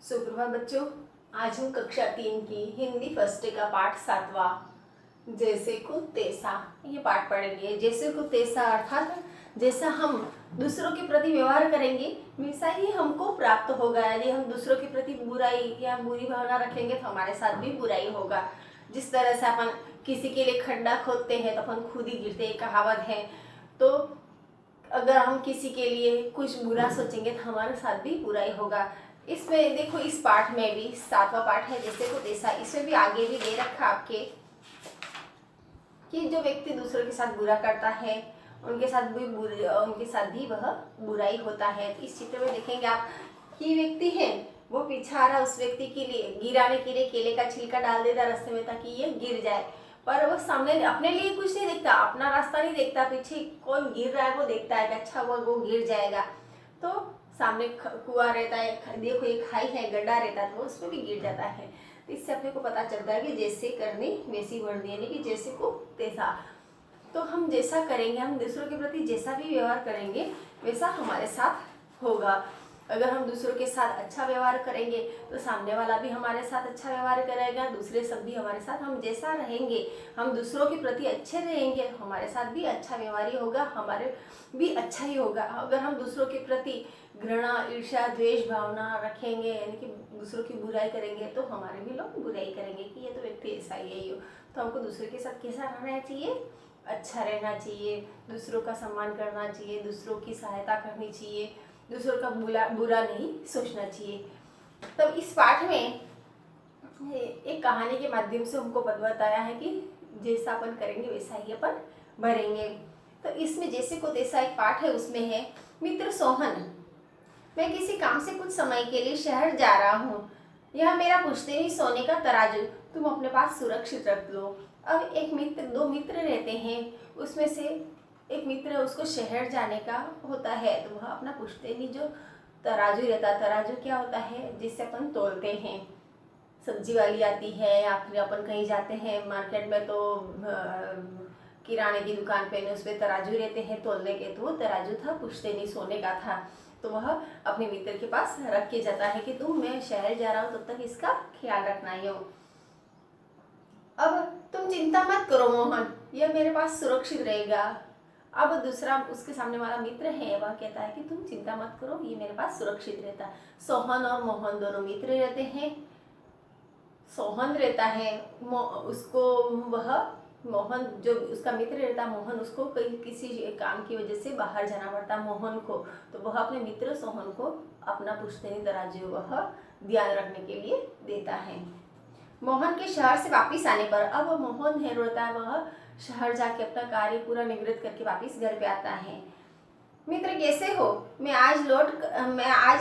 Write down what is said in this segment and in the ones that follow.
सुप्रभात बच्चों। आज हम कक्षा 3 की हिंदी फर्स्ट डे का पाठ 7वां जैसे को तैसा ये पाठ पढ़ेंगे। जैसे को तैसा अर्थात जैसा हम दूसरों के प्रति व्यवहार करेंगे वैसा ही हमको प्राप्त होगा। यदि हम दूसरों के प्रति बुराई या बुरी भावना रखेंगे तो हमारे साथ भी बुराई होगा। जिस तरह से अपन किसी के लिए खड्डा खोदते हैं तो अपन खुद ही गिरते, एक कहावत है। तो अगर हम किसी के लिए कुछ बुरा सोचेंगे तो हमारे साथ भी बुराई होगा। इसमें देखो, इस पाठ में भी 7वां पाठ है जैसे को तैसा। इसमें भी आगे भी दे रखा आपके कि जो व्यक्ति दूसरों के साथ बुरा करता है उनके साथ भी वह बुराई होता है। तो इस चित्र में देखेंगे आप कि व्यक्ति है वो पीछे आ रहा, उस व्यक्ति के लिए गिराने के लिए केले का छिलका डाल देता रास्ते में ताकि ये गिर जाए, पर वो सामने अपने लिए कुछ नहीं देखता, अपना रास्ता नहीं देखता, पीछे कौन गिर रहा है वो देखता है कि अच्छा वो गिर जाएगा। तो सामने कुआं रहता है, देखो एक खाई है, गड्ढा रहता है, तो उसमें भी गिर जाता है। तो इससे अपने को पता चलता है कि जैसे करनी वैसी वर्णी, यानी कि जैसे को तैसा। तो हम जैसा करेंगे, हम दूसरों के प्रति जैसा भी व्यवहार करेंगे वैसा हमारे साथ होगा। अगर हम दूसरों के साथ अच्छा व्यवहार करेंगे तो सामने वाला भी हमारे साथ अच्छा व्यवहार करेगा, दूसरे सब भी हमारे साथ। हम जैसा रहेंगे, हम दूसरों के प्रति अच्छे रहेंगे, हमारे साथ भी अच्छा व्यवहार ही होगा, हमारे भी अच्छा ही होगा। अगर हम दूसरों के प्रति घृणा, ईर्ष्या, द्वेष भावना रखेंगे, यानी कि दूसरों की बुराई करेंगे, तो हमारे भी लोग बुराई करेंगे कि ये तो व्यक्ति ऐसा ही है। तो हमको दूसरों के साथ कैसा रहना चाहिए? अच्छा रहना चाहिए, दूसरों का सम्मान करना चाहिए, दूसरों की सहायता करनी चाहिए, दूसरों का बुरा नहीं सोचना चाहिए। तब इस पाठ में एक कहानी के माध्यम से हमको बताया है कि जैसा अपन करेंगे वैसा ही अपन भरेंगे। तो इसमें जैसे को तैसा एक पाठ है, उसमें है मित्र सोहन, मैं किसी काम से कुछ समय के लिए शहर जा रहा हूँ। यह मेरा पुश्तैनी सोने का तराजू तुम अपने पास सुरक्षित रख लो। अब दो मित्र रहते हैं, उसमें से एक मित्र उसको शहर जाने का होता है, तो वह अपना पुश्तैनी जो तराजू रहता है, तराजू क्या होता है जिससे अपन तोलते हैं, सब्जी वाली आती है या फिर अपन कहीं जाते हैं मार्केट में तो किराने की दुकान पे उस पर तराजू रहते हैं तोलने के, तो वो तराजू था, पुश्तैनी सोने का था। तो वह अपने मित्र के पास रख के जाता है कि मैं शहर जा रहा हूँ तब तक इसका ख्याल रखना ही हो। अब तुम चिंता मत करो मोहन, यह मेरे पास सुरक्षित रहेगा। अब दूसरा उसके सामने वाला मित्र है, वह कहता है कि तुम चिंता मत करो, ये मेरे पास सुरक्षित रहता है। सोहन और मोहन दोनों मित्र रहते हैं। सोहन रहता है, उसको वह मोहन जो उसका मित्र रहता, मोहन उसको किसी काम की वजह से बाहर जाना पड़ता मोहन को, तो वह अपने मित्र सोहन को अपना पुश्तैनी तराजू वह ध्यान रखने के लिए देता है। मोहन के शहर से वापस आने पर अब मोहन है रोता है, वह शहर जाके अपना कार्य पूरा निवृत्त करके वापस घर पे आता है। मित्र कैसे हो? मैं आज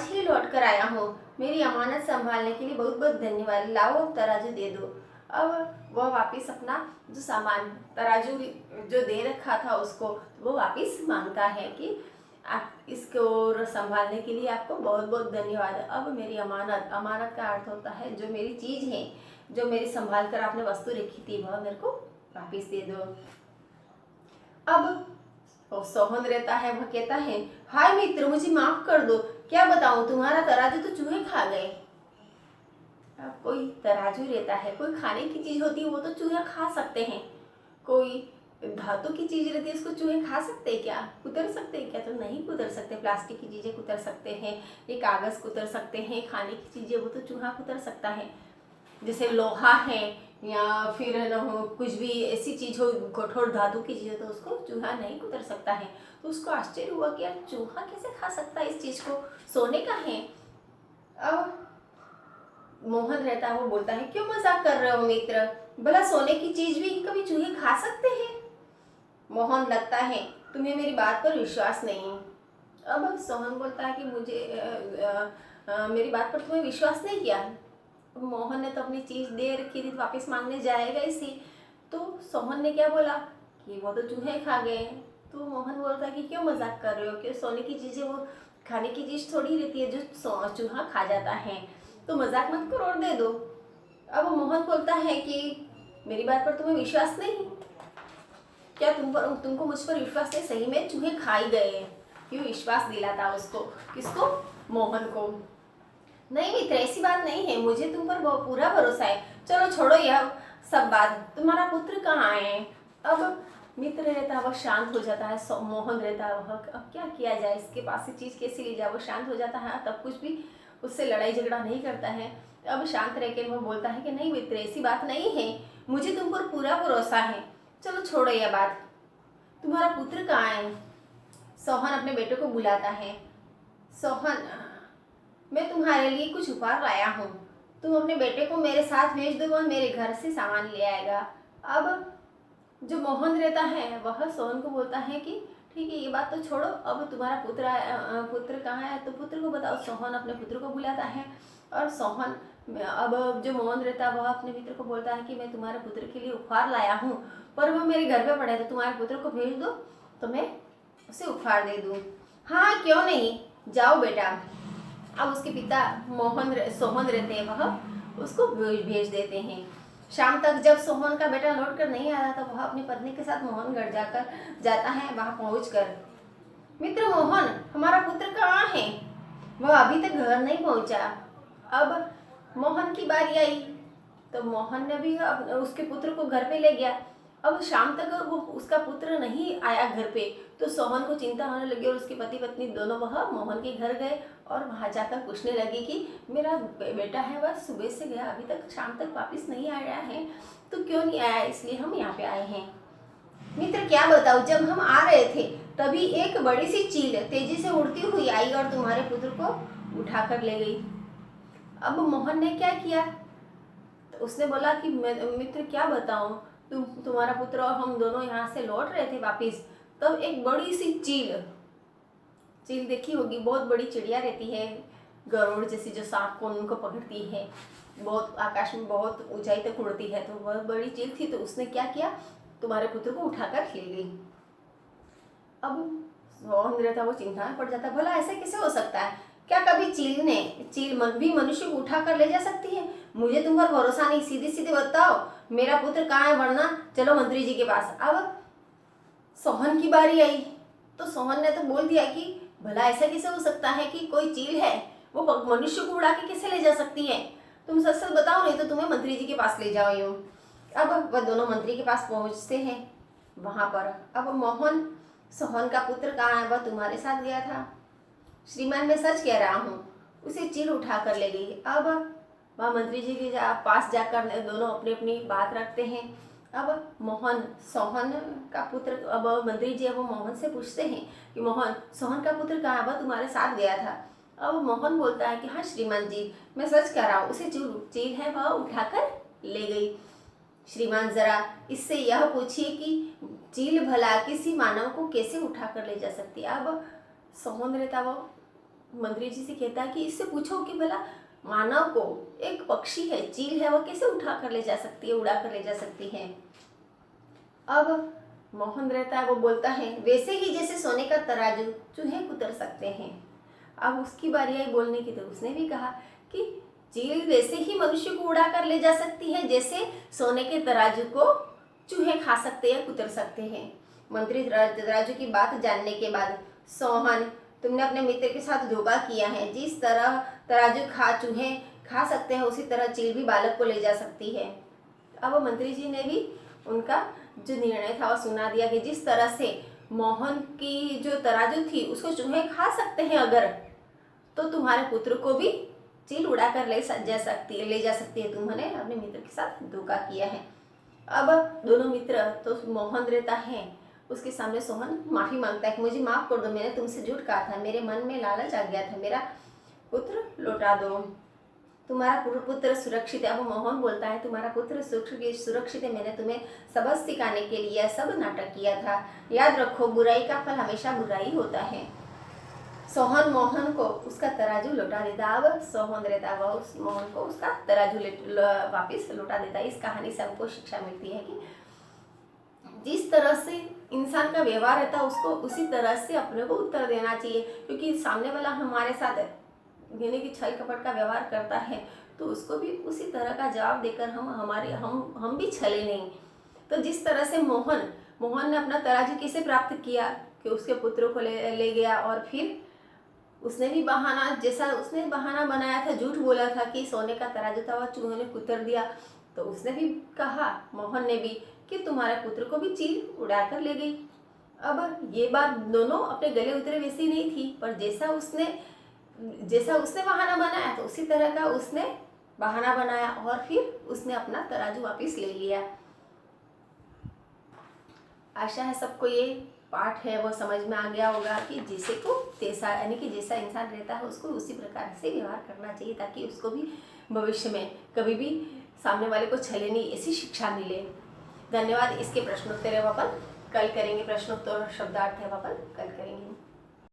ही लौट कर आया हूँ। मेरी अमानत संभालने के लिए बहुत बहुत धन्यवाद। लाओ अब तराजू दे दो। अब वह वापस अपना जो सामान तराजू जो दे रखा था उसको वो वापस मांगता है कि आप इसको संभालने के लिए आपको बहुत बहुत धन्यवाद। अब मेरी अमानत का अर्थ होता है जो मेरी चीज़ है, जो मेरी संभाल कर आपने वस्तु रखी थी, वह मेरे को वापस दे दो। अब सोहन रहता है, वह कहता है हाय मित्र, मुझे माफ कर दो, क्या बताऊं तुम्हारा तराजू तो चूहे खा गए। अब कोई तराजू रहता है, कोई खाने की चीज होती है वो तो चूहे खा सकते हैं, कोई धातु की चीज रहती है उसको चूहे खा सकते हैं क्या? कुतर सकते हैं क्या? तो नहीं कुतर सकते। प्लास्टिक की चीजें कुतर सकते हैं, ये कागज कुतर सकते हैं, खाने की चीजें वो तो चूहा कुतर सकता है। जैसे लोहा है या फिर कुछ भी ऐसी चीज हो, कठोर धातु की चीज हो, तो उसको चूहा नहीं कुतर सकता है। तो उसको आश्चर्य हुआ कि यार चूहा कैसे खा सकता है इस चीज को, सोने का है। अब मोहन रहता है, वो बोलता है क्यों मजाक कर रहे हो मित्र, भला सोने की चीज भी कभी चूहे खा सकते हैं? मोहन लगता है तुम्हें मेरी बात पर विश्वास नहीं। अब सोहन बोलता है कि मेरी बात पर तुम्हें विश्वास नहीं किया। मोहन ने तो अपनी चीज दे रखी थी, वापस मांगने जाएगा इसी। तो सोहन ने क्या बोला कि वो तो चूहे खा गए। तो मोहन बोलता है कि क्यों मजाक कर रहे हो, कि सोने की चीजें वो खाने की चीज थोड़ी रहती है जो चूहा खा जाता है, तो मजाक मत करो और दे दो। अब मोहन बोलता है कि मेरी बात पर तुम्हें विश्वास नहीं, क्या तुमको मुझ पर विश्वास नहीं? सही में चूहे खाई गए। क्यों विश्वास दिलाता उसको, किसको? मोहन को। नहीं मित्र, ऐसी बात नहीं है, मुझे तुम पर पूरा भरोसा है। चलो छोड़ो यह सब बात, तुम्हारा पुत्र कहाँ है? अब मित्र रहता है वह शांत हो जाता है, मोहन रहता है वह अब क्या किया जाए, इसके पास से चीज़ कैसे ली जाए। वो शांत हो जाता है, तब कुछ भी उससे लड़ाई झगड़ा नहीं करता है। अब शांत रह के वो बोलता है कि नहीं मित्र, ऐसी बात नहीं है, मुझे तुम पर पूरा भरोसा है। चलो छोड़ो यह बात, तुम्हारा पुत्र कहाँ है? सोहन अपने बेटे को बुलाता है। सोहन, मैं तुम्हारे लिए कुछ उपहार लाया हूँ, तुम अपने बेटे को मेरे साथ भेज दो, वह मेरे घर से सामान ले आएगा। अब जो मोहन रहता है वह सोहन को बोलता है कि ठीक है, ये बात तो छोड़ो, अब तुम्हारा पुत्र कहाँ है तो पुत्र को बताओ। सोहन अपने पुत्र को बुलाता है और सोहन, अब जो मोहन रहता है वह अपने मित्र को बोलता है कि मैं तुम्हारे पुत्र के लिए उपहार लाया हूँ, पर वह मेरे घर पे पड़ा है, तो तुम्हारे पुत्र को भेज दो तो मैं उसे उपहार दे दूँ। हाँ क्यों नहीं, जाओ बेटा। अब उसके पिता सोहन रहते हैं, वह उसको भेज देते हैं। शाम तक जब सोहन का बेटा लौट कर नहीं आया तो वह अपनी पत्नी के साथ मोहनगढ़ जाता है। वहां पहुंचकर, मित्र मोहन, हमारा पुत्र कहाँ है? वह अभी तक घर नहीं पहुंचा। अब मोहन की बारी आई तो मोहन ने भी उसके पुत्र को घर पे ले गया। अब शाम तक वो उसका पुत्र नहीं आया घर पे, तो सोहन को चिंता होने लगी और उसके पति पत्नी दोनों वह मोहन के घर गए और वहां जाकर पूछने लगे कि मेरा बेटा है, वह सुबह से गया, अभी तक शाम तक वापस नहीं आया है, तो क्यों नहीं आया, इसलिए हम यहाँ पे आए हैं। मित्र क्या बताओ, जब हम आ रहे थे तभी एक बड़ी सी चील तेजी से उड़ती हुई आई और तुम्हारे पुत्र को उठाकर ले गई। अब मोहन ने क्या किया, तो उसने बोला कि मित्र क्या बताऊं, तुम्हारा पुत्र और हम दोनों यहाँ से लौट रहे थे वापिस, तब एक बड़ी सी चील देखी होगी, बहुत बड़ी चिड़िया रहती है, गरुड़ जैसी, जो सांप को उनको पकड़ती है, बहुत आकाश में बहुत ऊंचाई तक उड़ती है, तो वह बड़ी चील थी। तो उसने क्या किया, तुम्हारे पुत्र को उठाकर ले गई। अब मोहन रहता वो चिंता में पड़ जाता, भला ऐसा कैसे हो सकता है, क्या कभी चील भी मनुष्य को उठा कर ले जा सकती है? मुझे तुम पर भरोसा नहीं, सीधे सीधे बताओ मेरा पुत्र कहाँ है, वरना चलो मंत्री जी के पास। अब सोहन की बारी आई तो सोहन ने तो बोल दिया कि भला ऐसा कैसे हो सकता है कि कोई चील है वो मनुष्य को उड़ा के कैसे ले जा सकती है, तुम सच सच बताओ, नहीं तो तुम्हें मंत्री जी के पास ले जाओ यूं। अब वह दोनों मंत्री के पास पहुंचते हैं। वहां पर अब मोहन, सोहन का पुत्र कहाँ है, वह तुम्हारे साथ गया था। श्रीमान मैं सच कह रहा हूँ, उसे चील उठा कर ले गई। अब वह मंत्री जी के पास जाकर दोनों अपनी अपनी बात रखते हैं। अब सोहन का पुत्र, अब मंत्री जी अब मोहन से पूछते हैं कि मोहन, सोहन का पुत्र कहाँ है, वह तुम्हारे साथ गया था। अब मोहन बोलता है कि हाँ श्रीमान जी, मैं सच कह रहा हूँ, उसे चील है वह उठाकर ले गई। श्रीमान जरा इससे यह पूछिए कि चील भला किसी मानव को कैसे उठाकर ले जा सकती है। अब सोहन रहता वो मंत्री जी से कहता है कि इससे पूछो कि भला मानव को, एक पक्षी है चील है, वह कैसे उठा कर ले जा सकती है, उड़ा कर ले जा सकती है। अब मोहन रहता है वो बोलता है, वैसे ही जैसे सोने का तराजू चूहे कुतर सकते हैं। अब उसकी बारी आई बोलने की, तो उसने भी कहा कि चील वैसे ही मनुष्य को उड़ा कर ले जा सकती है जैसे सोने के तराजू को चूहे खा सकते हैं, कुतर सकते हैं। मंत्री तराजू की बात जानने के बाद, सोहन तुमने अपने मित्र के साथ धोखा किया है, जिस तरह तराजू चूहे खा सकते हैं उसी तरह चील भी बालक को ले जा सकती है। अब मंत्री जी ने भी उनका जो निर्णय था वो सुना दिया कि जिस तरह से मोहन की जो तराजू थी उसको चूहे खा सकते हैं अगर, तो तुम्हारे पुत्र को भी चील उड़ा कर ले जा सकती है। तुम्होंने अपने मित्र के साथ धोखा किया है। अब दोनों मित्र, तो मोहन रहता है उसके सामने, सोहन माफी मांगता है कि मुझे माफ कर दो, मैंने तुमसे झूठ कहा था, मेरे मन में लालच आ गया था, मेरा पुत्र लौटा दो, तुम्हारा पुत्र सुरक्षित है। अब मोहन बोलता है तुम्हारा पुत्र सुरक्षित है, मैंने तुम्हें सबक सिखाने के लिए सब नाटक किया था, याद रखो बुराई का फल हमेशा बुराई होता है। सोहन मोहन को उसका तराजू लौटा देता। अब सोहन रहता वह उस मोहन को उसका तराजू वापिस लौटा देता। इस कहानी से हमको शिक्षा मिलती है कि जिस तरह से इंसान का व्यवहार रहता है उसको उसी तरह से अपने को उत्तर देना चाहिए, क्योंकि सामने वाला हमारे साथ यानी कि छल कपट का व्यवहार करता है तो उसको भी उसी तरह का जवाब देकर हम भी छले नहीं। तो जिस तरह से मोहन ने अपना तराजू कैसे प्राप्त किया कि उसके पुत्र को ले गया और फिर उसने भी बहाना, जैसा उसने बहाना बनाया था, झूठ बोला था कि सोने का तराजू था वह चूहों ने कुतर दिया, तो उसने भी कहा, मोहन ने भी, कि तुम्हारे पुत्र को भी चील उड़ा कर ले गई। अब ये बात दोनों अपने गले उतरे वैसी नहीं थी, पर जैसा उसने बहाना बनाया तो उसी तरह का उसने बहाना बनाया और फिर उसने अपना तराजू वापस ले लिया। आशा है सबको ये पाठ है वो समझ में आ गया होगा कि जैसे को तैसा, यानी कि जैसा इंसान रहता है उसको उसी प्रकार से व्यवहार करना चाहिए, ताकि उसको भी भविष्य में कभी भी सामने वाले को छले नहीं, ऐसी शिक्षा मिले। धन्यवाद। इसके प्रश्नोत्तर है वो अपन कल करेंगे, प्रश्नोत्तर और शब्दार्थ है वो अपन कल करेंगे।